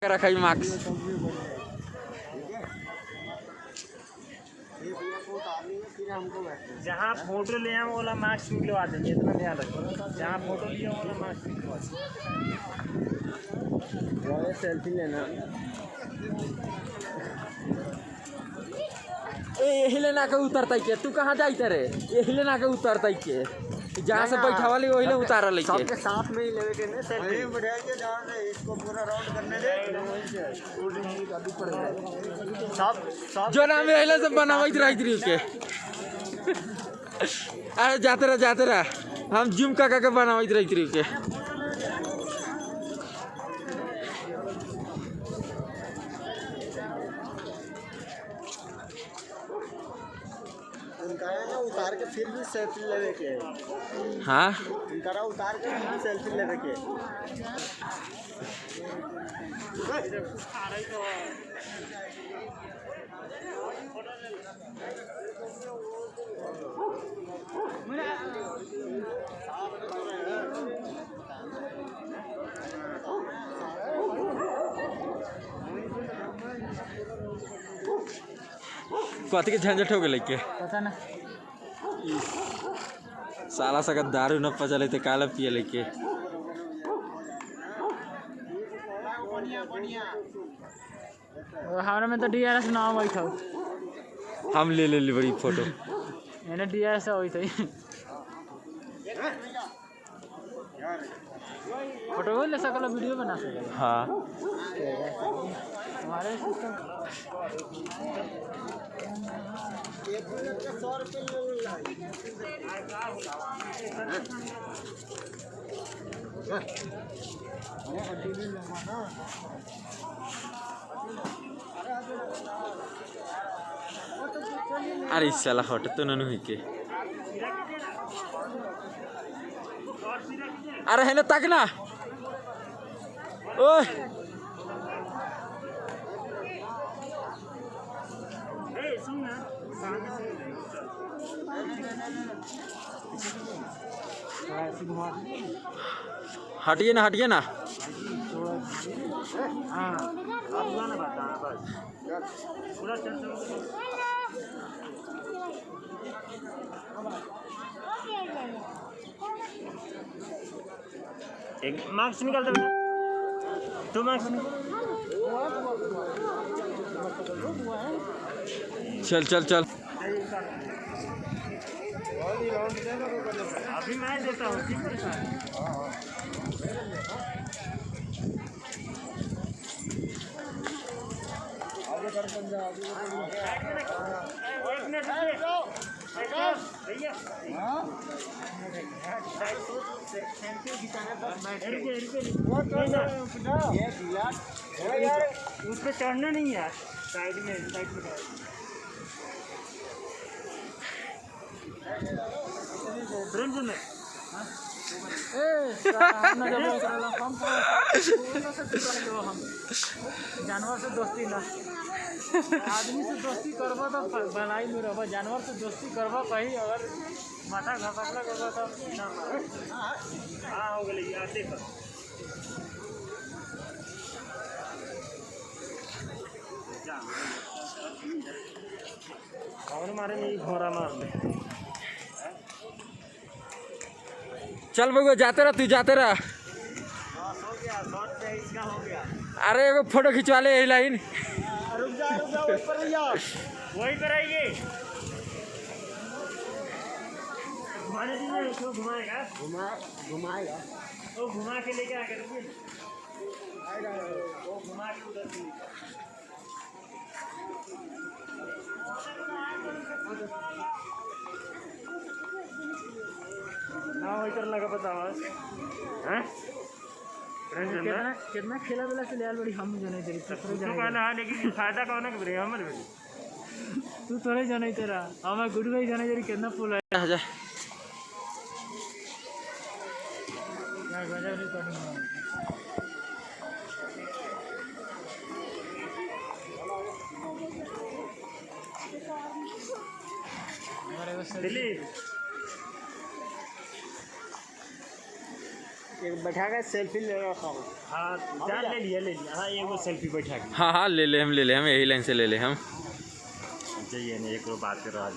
रखा मार्क्स जहाँ फोटो ले वो वाला मार्क्स निकलवा देंगे, इतना ध्यान रखो। जहाँ फोटो लिया वो वाला मार्क्स निकलवा देंगे। सेल्फी लेना यही लेना के उतरता के तू कहाँ जाते रे? यही लेना के उतरता के जहाँ से बैठा वाली वही उतारा लेके सबके साथ में ही लेवे के ने सेल्फी बढ़िया के जहाँ से इसको पूरा राउंड करने दे। सब जो नाम है सब बनावत रही के अरे जाते रहा हम जिम का के बनावत रही के उतार के फिर भी सेल्फी लेवे के। हाँ इनका उतार के फिर सेल्फी लेवे के। कथी के झंझट हो गए के पता ना साला सका दारू न पचल तो काला पिए लेके हमारे में तो DRS नाम वही था। हम ले ली बड़ी फोटो मैंने DRS वही था। फोटो ले सकल वीडियो बना सकल। हाँ हमारे सिस्टम अरे साला हट तो ननु ही के अरे है ना तक ना ओए हटिए ना हाँ पूरा एक मार्क्स निकाल दो बेटा, 2 मार्क्स चल अभी मैं देता हूँ। उस पे चढ़ना नहीं यार, साइड में जानवर से दोस्ती ना, आदमी से दोस्ती करबो तो बनाई में रहो, जानवर से दोस्ती करबो कहीं अगर माथा घसकला करबो तो ना। हाँ हो गई यार, देखो कौन मारे नहीं घोड़ा मार दे। चल बगो जाते रह हो गया शॉट पे इसका हो गया। अरे एगो फोटो खिंचवा ले यही लाइन रुक जा ऊपर भैया वहीं पर आइए। घुमाने दीजिए उसको, घुमाएगा वो घुमा के लेके आकर वो घुमा के उधर से ना वही कर लगा पता है कितना खेला बेला से लिया बड़ी हम जो नहीं तेरी कहना है, लेकिन फायदा कौन है कि हम तू थोड़े जाने तेरा हमें गुड भाई जाने तेरी कितना फुल है। जा दिल्ली एक बैठा के सेल्फी ले रहा हूँ। हाँ जा ले लिया हाँ एगो सेल्फी बैठा के। हाँ हाँ ले ले हम यही लाइन से ले ले हम। चाहिए नहीं एक बात कर रहा है।